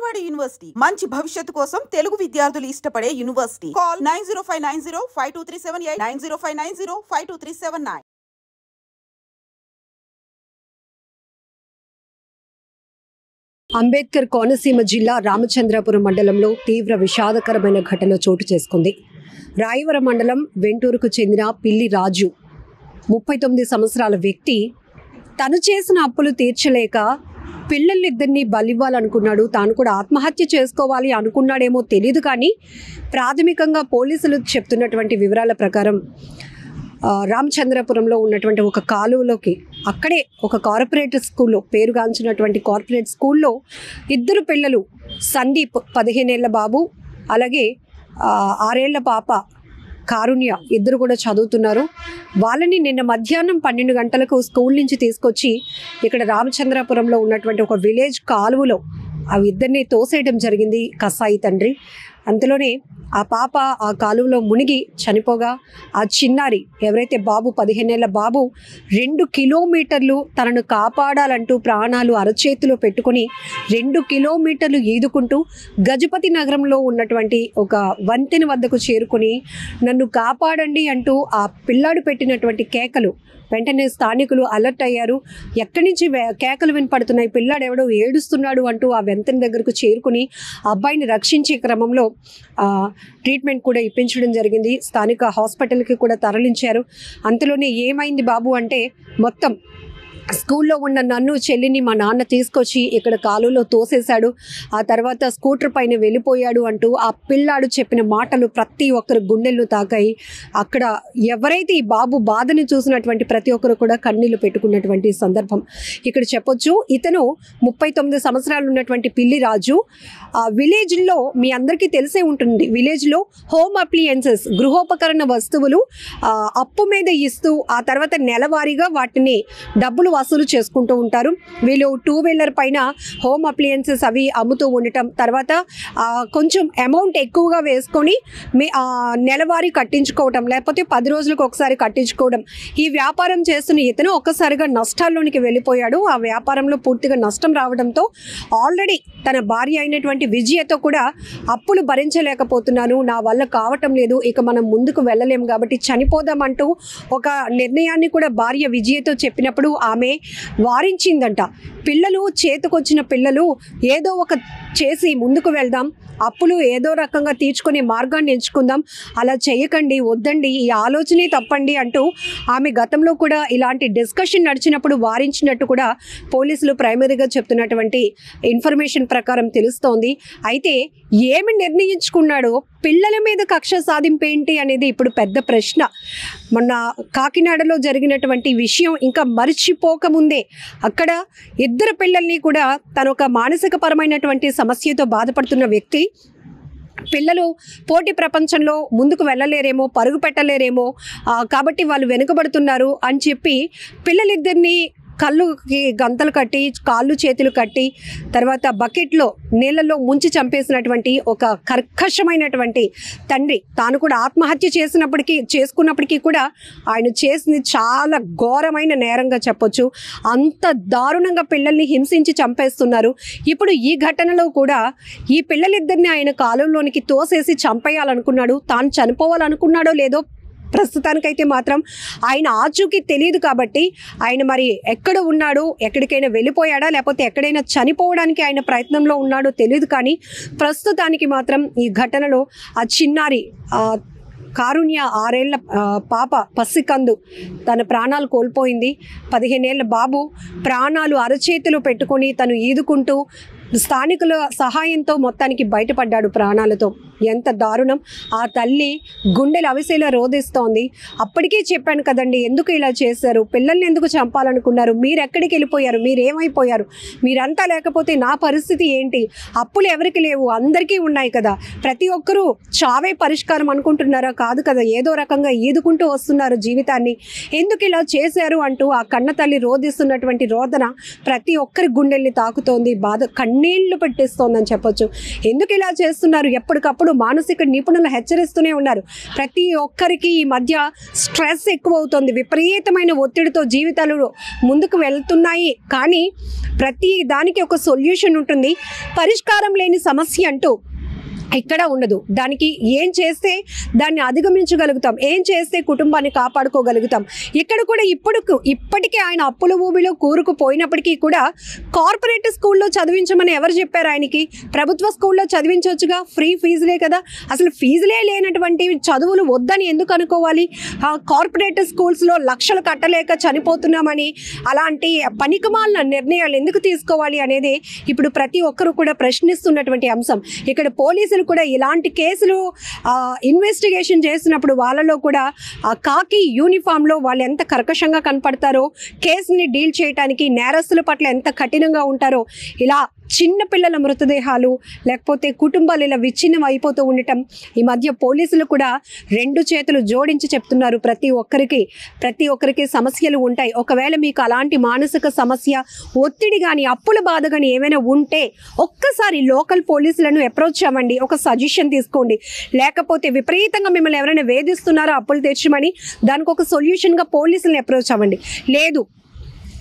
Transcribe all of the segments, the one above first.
Vijayawada university మంచి భవిష్యత్తు కోసం తెలుగు విద్యార్థులు ఇష్టపడే యూనివర్సిటీ. కాల్ 9059052378 9059052379. అంబేద్కర్ కోనసీమ జిల్లా రామచంద్రాపురం మండలంలో తీవ్ర విషాదకరమైన ఘటన చోటు చేసుకుంది. రాయవరం మండలం వెంటూరుకు చెందిన పిల్లి రాజు 39 సంవత్సరాల వ్యక్తి తను చేసిన అప్పులు తీర్చలేక పిల్లలిద్దరినీ బలివ్వాలనుకున్నాడు. తాను కూడా ఆత్మహత్య చేసుకోవాలి అనుకున్నాడేమో తెలియదు, కానీ ప్రాథమికంగా పోలీసులు చెప్తున్నటువంటి వివరాల ప్రకారం రామచంద్రపురంలో ఉన్నటువంటి ఒక కాలువలోకి, అక్కడే ఒక కార్పొరేట్ స్కూల్లో, పేరుగాంచినటువంటి కార్పొరేట్ స్కూల్లో ఇద్దరు పిల్లలు, సందీప్ 15 ఏళ్ల బాబు, అలాగే 6 ఏళ్ల పాప కారుణ్య, ఇద్దరు కూడా చదువుతున్నారు. వాళ్ళని నిన్న మధ్యాహ్నం 12 గంటలకు స్కూల్ నుంచి తీసుకొచ్చి ఇక్కడ రామచంద్రపురంలో ఉన్నటువంటి ఒక విలేజ్ కాలువలో అవి ఇద్దరిని తోసేయడం జరిగింది కసాయి తండ్రి. అంతలోనే ఆ పాప ఆ కాలువలో మునిగి చనిపోగా, ఆ చిన్నారి ఎవరైతే బాబు 15 ఏళ్ల బాబు 2 కిలోమీటర్లు తనను కాపాడాలంటూ ప్రాణాలు అరచేతిలో పెట్టుకుని 2 కిలోమీటర్లు ఈదుకుంటూ గజపతి నగరంలో ఉన్నటువంటి ఒక వంతెన వద్దకు చేరుకుని నన్ను కాపాడండి అంటూ ఆ పిల్లాడు పెట్టినటువంటి కేకలు వెంటనే స్థానికులు అలర్ట్ అయ్యారు. ఎక్కడి నుంచి కేకలు వినపడుతున్నాయి, పిల్లాడు ఎవడో ఏడుస్తున్నాడు అంటూ ఆ వంతెన దగ్గరకు చేరుకుని అబ్బాయిని రక్షించే క్రమంలో ట్రీట్మెంట్ కూడా ఇప్పించడం జరిగింది. స్థానిక హాస్పిటల్కి కూడా తరలించారు. అంతలోనే ఏమైంది బాబు అంటే, మొత్తం స్కూల్లో ఉన్న నన్ను, చెల్లిని మా నాన్న తీసుకొచ్చి ఇక్కడ కాలువలో తోసేశాడు, ఆ తర్వాత స్కూటర్ పైన వెళ్ళిపోయాడు అంటూ ఆ పిల్లాడు చెప్పిన మాటలు ప్రతి ఒక్కరు గుండెలను తాకాయి. అక్కడ ఎవరైతే ఈ బాబు బాధని చూసినటువంటి ప్రతి ఒక్కరు కూడా కన్నీళ్లు పెట్టుకున్నటువంటి సందర్భం ఇక్కడ చెప్పొచ్చు. ఇతను 39 సంవత్సరాలు ఉన్నటువంటి పిల్లి రాజు విలేజ్లో, మీ అందరికీ తెలిసే ఉంటుంది, విలేజ్లో హోమ్ అప్లియన్సెస్, గృహోపకరణ వస్తువులు అప్పు మీద ఇస్తూ ఆ తర్వాత నెలవారీగా వాటిని డబ్బులు వసూలు చేసుకుంటూ ఉంటారు. వీళ్ళు 2 వీలర్ పైన హోమ్ అప్లియన్సెస్ అవి అమ్ముతూ ఉండటం, తర్వాత కొంచెం అమౌంట్ ఎక్కువగా వేసుకొని నెలవారీ కట్టించుకోవటం, లేకపోతే 10 రోజులకు ఒకసారి కట్టించుకోవడం, ఈ వ్యాపారం చేస్తున్న ఇతను ఒక్కసారిగా నష్టాల్లోనికి వెళ్ళిపోయాడు. ఆ వ్యాపారంలో పూర్తిగా నష్టం రావడంతో ఆల్రెడీ తన భార్య అయినటువంటి విజయతో కూడా అప్పులు భరించలేకపోతున్నాను, నా వల్ల కావటం లేదు, ఇక మనం ముందుకు వెళ్ళలేము కాబట్టి చనిపోదామంటూ ఒక నిర్ణయాన్ని కూడా భార్య విజయతో చెప్పినప్పుడు ఆమె వారించిందంట. పిల్లలు చేతికొచ్చిన పిల్లలు ఏదో ఒక చేసి ముందుకు వెళ్దాం, అప్పులు ఏదో రకంగా తీర్చుకునే మార్గాన్ని ఎంచుకుందాం, అలా చేయకండి, వద్దండి, ఈ ఆలోచనే తప్పండి అంటూ ఆమె గతంలో కూడా ఇలాంటి డిస్కషన్ నడిచినప్పుడు వారించినట్టు కూడా పోలీసులు ప్రైమరీగా చెప్తున్నటువంటి ఇన్ఫర్మేషన్ ప్రకారం తెలుస్తోంది. అయితే ఏమి నిర్ణయించుకున్నాడో, పిల్లల మీద కక్ష సాధింపు ఏంటి అనేది ఇప్పుడు పెద్ద ప్రశ్న. మొన్న కాకినాడలో జరిగినటువంటి విషయం ఇంకా మర్చిపోకముందే అక్కడ ఇద్దరు పిల్లల్ని కూడా తను ఒక మానసిక పరమైనటువంటి సమస్యతో బాధపడుతున్న వ్యక్తి, పిల్లలు పోటీ ప్రపంచంలో ముందుకు వెళ్ళలేరేమో, పరుగు పెట్టలేరేమో, కాబట్టి వాళ్ళు వెనుకబడుతున్నారు అని చెప్పి పిల్లలిద్దరినీ కళ్ళుకి గంతలు కట్టి, కాళ్ళు చేతులు కట్టి, తర్వాత బకెట్లో నీళ్ళల్లో ముంచి చంపేసినటువంటి ఒక కర్కశమైనటువంటి తండ్రి. తాను కూడా ఆత్మహత్య చేసుకున్నప్పటికీ కూడా ఆయన చేసింది చాలా ఘోరమైన నేరంగా చెప్పొచ్చు. అంత దారుణంగా పిల్లల్ని హింసించి చంపేస్తున్నారు. ఇప్పుడు ఈ ఘటనలో కూడా ఈ పిల్లలిద్దరిని ఆయన కాలంలోనికి తోసేసి చంపేయాలనుకున్నాడు. తాను చనిపోవాలనుకున్నాడో లేదో ప్రస్తుతానికైతే మాత్రం ఆయన ఆచూకీ తెలియదు. కాబట్టి ఆయన మరి ఎక్కడ ఉన్నాడు, ఎక్కడికైనా వెళ్ళిపోయాడా, లేకపోతే ఎక్కడైనా చనిపోవడానికి ఆయన ప్రయత్నంలో ఉన్నాడో తెలియదు. కానీ ప్రస్తుతానికి మాత్రం ఈ ఘటనలో ఆ చిన్నారి కారుణ్య 6 ఏళ్ల పాప పసికందు తన ప్రాణాలు కోల్పోయింది. 15 ఏళ్ల బాబు ప్రాణాలు అరచేతిలో పెట్టుకొని తను ఈదుకుంటూ స్థానికుల సహాయంతో మొత్తానికి బయటపడ్డాడు ప్రాణాలతో. ఎంత దారుణం! ఆ తల్లి గుండెలు అవిసేలా రోధిస్తోంది. అప్పటికే చెప్పాను కదండి, ఎందుకు ఇలా చేశారు, పిల్లల్ని ఎందుకు చంపాలనుకున్నారు, మీరు ఎక్కడికి వెళ్ళిపోయారు, మీరేమైపోయారు, మీరంతా లేకపోతే నా పరిస్థితి ఏంటి, అప్పులు ఎవరికి లేవు, అందరికీ ఉన్నాయి కదా, ప్రతి ఒక్కరూ చావే పరిష్కారం అనుకుంటున్నారా, కాదు కదా, ఏదో రకంగా ఈదుకుంటూ వస్తున్నారు జీవితాన్ని, ఎందుకు ఇలా చేశారు అంటూ ఆ కన్న తల్లి రోధిస్తున్నటువంటి రోదన ప్రతి ఒక్కరి గుండెల్ని తాకుతోంది, బాధ కన్నీళ్లు పెట్టిస్తోందని చెప్పొచ్చు. ఎందుకు ఇలా చేస్తున్నారు, ఎప్పటికప్పుడు ఎప్పటికప్పుడు మానసిక నిపుణులు హెచ్చరిస్తూనే ఉన్నారు. ప్రతి ఒక్కరికి ఈ మధ్య స్ట్రెస్ ఎక్కువ అవుతుంది, విపరీతమైన ఒత్తిడితో జీవితాలు ముందుకు వెళ్తున్నాయి. కానీ ప్రతి దానికి ఒక సొల్యూషన్ ఉంటుంది. పరిష్కారం లేని సమస్య అంటూ ఇక్కడ ఉండదు. దానికి ఏం చేస్తే దాన్ని అధిగమించగలుగుతాం, ఏం చేస్తే కుటుంబాన్ని కాపాడుకోగలుగుతాం. ఇక్కడ కూడా ఇప్పటికీ ఆయన అప్పుల ఊబిలో కూరుకుపోయినప్పటికీ కూడా కార్పొరేట్ స్కూల్లో చదివించమని ఎవరు చెప్పారు ఆయనకి? ప్రభుత్వ స్కూల్లో చదివించవచ్చుగా, ఫ్రీ ఫీజులే కదా. అసలు ఫీజులే లేనటువంటి చదువులు వద్దని ఎందుకు అనుకోవాలి? కార్పొరేట్ స్కూల్స్లో లక్షలు కట్టలేక చనిపోతున్నామని అలాంటి పనికిమాలిన నిర్ణయాలు ఎందుకు తీసుకోవాలి అనేది ఇప్పుడు ప్రతి ఒక్కరూ కూడా ప్రశ్నిస్తున్నటువంటి అంశం. ఇక్కడ పోలీసులు కూడా ఇలాంటి కేసులు ఇన్వెస్టిగేషన్ చేసినప్పుడు వాళ్ళలో కూడా కాకి యూనిఫామ్లో వాళ్ళు ఎంత కర్కశంగా కనపడతారో, కేసుని డీల్ చేయడానికి నేరస్తుల పట్ల ఎంత కఠినంగా ఉంటారో, ఇలా చిన్న పిల్లల మృతదేహాలు లేకపోతే కుటుంబాలు ఇలా విచ్ఛిన్నం అయిపోతూ ఉండటం ఈ మధ్య పోలీసులు కూడా రెండు చేతులు జోడించి చెప్తున్నారు. ప్రతి ఒక్కరికి సమస్యలు ఉంటాయి. ఒకవేళ మీకు అలాంటి మానసిక సమస్య, ఒత్తిడి కానీ అప్పుల బాధ కానీ ఏమైనా ఉంటే ఒక్కసారి లోకల్ పోలీసులను అప్రోచ్ అవ్వండి, ఒక సజెషన్ తీసుకోండి. లేకపోతే విపరీతంగా మిమ్మల్ని ఎవరైనా వేధిస్తున్నారో అప్పులు తెచ్చమని దానికి ఒక సొల్యూషన్గా పోలీసులను అప్రోచ్ అవ్వండి. లేదు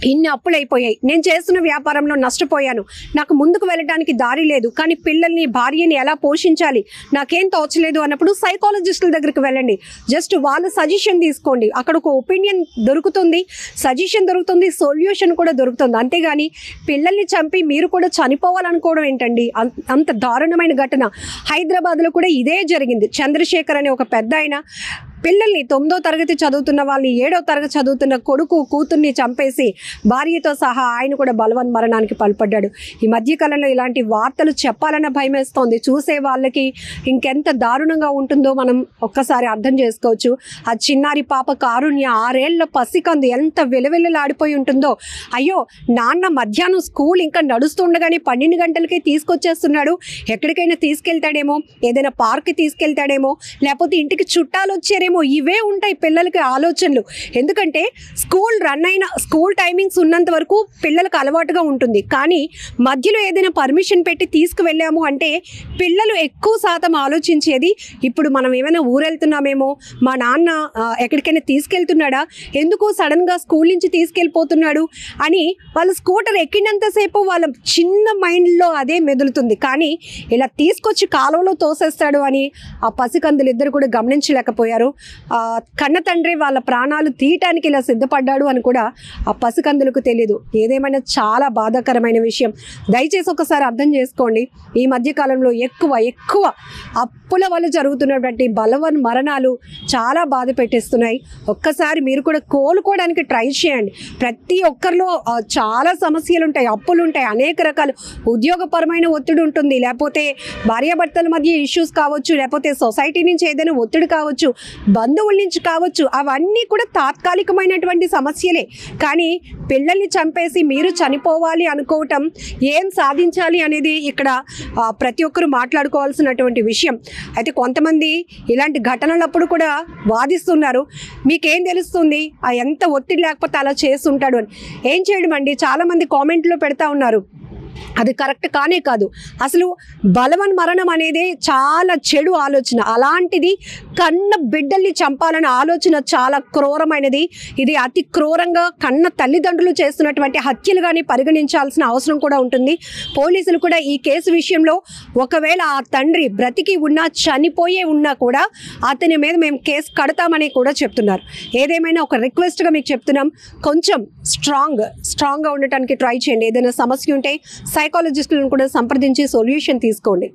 ఇన్ని అప్పులు అయిపోయాయి, నేను చేస్తున్న వ్యాపారంలో నష్టపోయాను, నాకు ముందుకు వెళ్ళడానికి దారి లేదు, కానీ పిల్లల్ని భార్యని ఎలా పోషించాలి నాకేం తోచలేదు అన్నప్పుడు సైకాలజిస్టుల దగ్గరికి వెళ్ళండి. జస్ట్ వాళ్ళ సజెషన్ తీసుకోండి. అక్కడ ఒక ఒపీనియన్ దొరుకుతుంది, సజెషన్ దొరుకుతుంది, సొల్యూషన్ కూడా దొరుకుతుంది. అంతేగాని పిల్లల్ని చంపి మీరు కూడా చనిపోవాలనుకోవడం ఏంటండి? అంత దారుణమైన ఘటన హైదరాబాద్లో కూడా ఇదే జరిగింది. చంద్రశేఖర్ అనే ఒక పెద్ద ఆయన పిల్లల్ని 9వ తరగతి చదువుతున్న వాళ్ళని 7వ తరగతి చదువుతున్న కొడుకు కూతుర్ని చంపేసి భార్యతో సహా ఆయన కూడా బలవన్ మరణానికి పాల్పడ్డాడు. ఈ మధ్యకాలంలో ఇలాంటి వార్తలు చెప్పాలన్న భయం వేస్తోంది. చూసే వాళ్ళకి ఇంకెంత దారుణంగా ఉంటుందో మనం ఒక్కసారి అర్థం చేసుకోవచ్చు. ఆ చిన్నారి పాప కారుణ్య 6 ఏళ్ల పసికందు ఎంత వెలువెల్లాడిపోయి ఉంటుందో. అయ్యో నాన్న మధ్యాహ్నం స్కూల్ ఇంకా నడుస్తుండగానే 12 గంటలకే తీసుకొచ్చేస్తున్నాడు, ఎక్కడికైనా తీసుకెళ్తాడేమో, ఏదైనా పార్క్కి తీసుకెళ్తాడేమో, లేకపోతే ఇంటికి చుట్టాలు వచ్చారేమో, ఇవే ఉంటాయి పిల్లలకి ఆలోచనలు. ఎందుకంటే స్కూల్ టైమింగ్స్ ఉన్నంత వరకు పిల్లలకు అలవాటుగా ఉంటుంది. కానీ మధ్యలో ఏదైనా పర్మిషన్ పెట్టి తీసుకువెళ్ళాము అంటే పిల్లలు ఎక్కువ శాతం ఆలోచించేది ఇప్పుడు మనం ఏమైనా ఊరెళ్తున్నామేమో, మా నాన్న ఎక్కడికైనా తీసుకెళ్తున్నాడా, ఎందుకు సడన్గా స్కూల్ నుంచి తీసుకెళ్ళిపోతున్నాడు అని వాళ్ళ స్కూటర్ ఎక్కినంతసేపు వాళ్ళ చిన్న మైండ్లో అదే మెదులుతుంది. కానీ ఇలా తీసుకొచ్చి కాలువలో తోసేస్తాడు అని ఆ పసికందులు ఇద్దరు కూడా గమనించలేకపోయారు. కన్న తండ్రి వాళ్ళ ప్రాణాలు తీయటానికి ఇలా సిద్ధపడ్డాడు అని కూడా ఆ పసికందులకు తెలియదు. ఏదేమైనా చాలా బాధాకరమైన విషయం. దయచేసి ఒకసారి అర్థం చేసుకోండి. ఈ మధ్యకాలంలో ఎక్కువ అప్పుల వల్ల జరుగుతున్నటువంటి బలవన్ మరణాలు చాలా బాధ పెట్టేస్తున్నాయి. ఒక్కసారి మీరు కూడా కోలుకోవడానికి ట్రై చేయండి. ప్రతి ఒక్కరిలో చాలా సమస్యలు ఉంటాయి, అప్పులు ఉంటాయి, అనేక రకాలు ఉద్యోగపరమైన ఒత్తిడి ఉంటుంది, లేకపోతే భార్యాభర్తల మధ్య ఇష్యూస్ కావచ్చు, లేకపోతే సొసైటీ నుంచి ఏదైనా ఒత్తిడి కావచ్చు, బంధువుల నుంచి కావచ్చు. అవన్నీ కూడా తాత్కాలికమైనటువంటి సమస్యలే. కానీ పిల్లల్ని చంపేసి మీరు చనిపోవాలి అనుకోవటం, ఏం సాధించాలి అనేది ఇక్కడ ప్రతి ఒక్కరూ మాట్లాడుకోవాల్సినటువంటి విషయం. అయితే కొంతమంది ఇలాంటి ఘటనలప్పుడు కూడా వాదిస్తున్నారు. మీకేం తెలుస్తుంది ఎంత ఒత్తిడి లేకపోతే అలా చేస్తుంటాడు అని? ఏం చేయడం అండి, చాలామంది కామెంట్లో పెడతా ఉన్నారు. అది కరెక్ట్ కానే కాదు. అసలు బలవన్ మరణం అనేది చాలా చెడు ఆలోచన. అలాంటిది కన్న బిడ్డల్ని చంపాలనే ఆలోచన చాలా క్రూరమైనది. ఇది అతి క్రూరంగా కన్న తల్లిదండ్రులు చేస్తున్నటువంటి హత్యలుగానే పరిగణించాల్సిన అవసరం కూడా ఉంటుంది. పోలీసులు కూడా ఈ కేసు విషయంలో ఒకవేళ ఆ తండ్రి బ్రతికి ఉన్నా చనిపోయే ఉన్నా కూడా అతని మీద మేము కేసు కడతామని కూడా చెప్తున్నారు. ఏదేమైనా ఒక రిక్వెస్ట్గా మీకు చెప్తున్నాం, కొంచెం స్ట్రాంగ్గా ఉండటానికి ట్రై చేయండి. ఏదైనా సమస్య ఉంటే సైకాలజిస్టులను కూడా సంప్రదించి సొల్యూషన్ తీసుకోండి.